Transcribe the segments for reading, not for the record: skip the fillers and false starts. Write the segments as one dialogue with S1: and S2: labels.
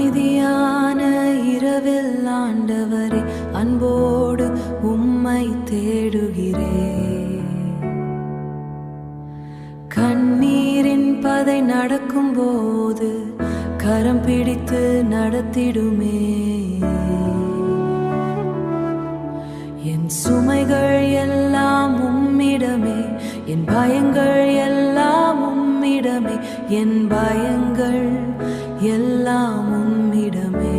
S1: அமைதியான இரவில் ஆண்டவரே, அன்போடு உம்மை தேடுகிறேன். கண்ணீரின் பதை நடக்கும் போது கரம் பிடித்து நடத்திடுமே. என் சுமைகள் எல்லாம் உம்மிடமே, என் பயங்கள் எல்லாம் உம்மிடமே, என் பயங்கள் எல்லாம் உம்மிடமே.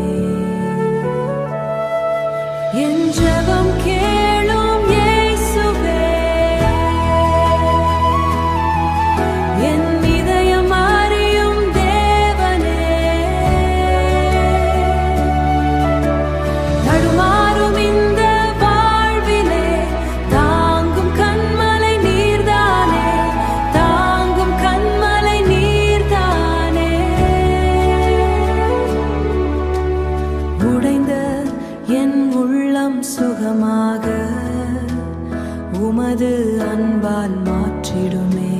S1: என் ஜெபம் கேளும் இயேசுவே, என் இதயம் அறியும் தேவனே. தடுமாறும் இந்த வாழ்விலே தாங்கும் கண்மலை நீர்தானே, தாங்கும் கண்மலை நீர்தானே. உடைந்த என் உள்ளம் சுகமாக உமது அன்பால் மாற்றிடுமே.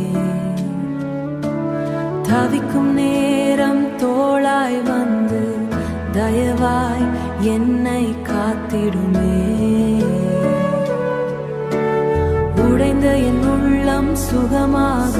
S1: தவிக்கும் நேரம் தோளாய் வந்து தயவாய் என்னை காத்திடுமே. உடைந்த என் உள்ளம் சுகமாக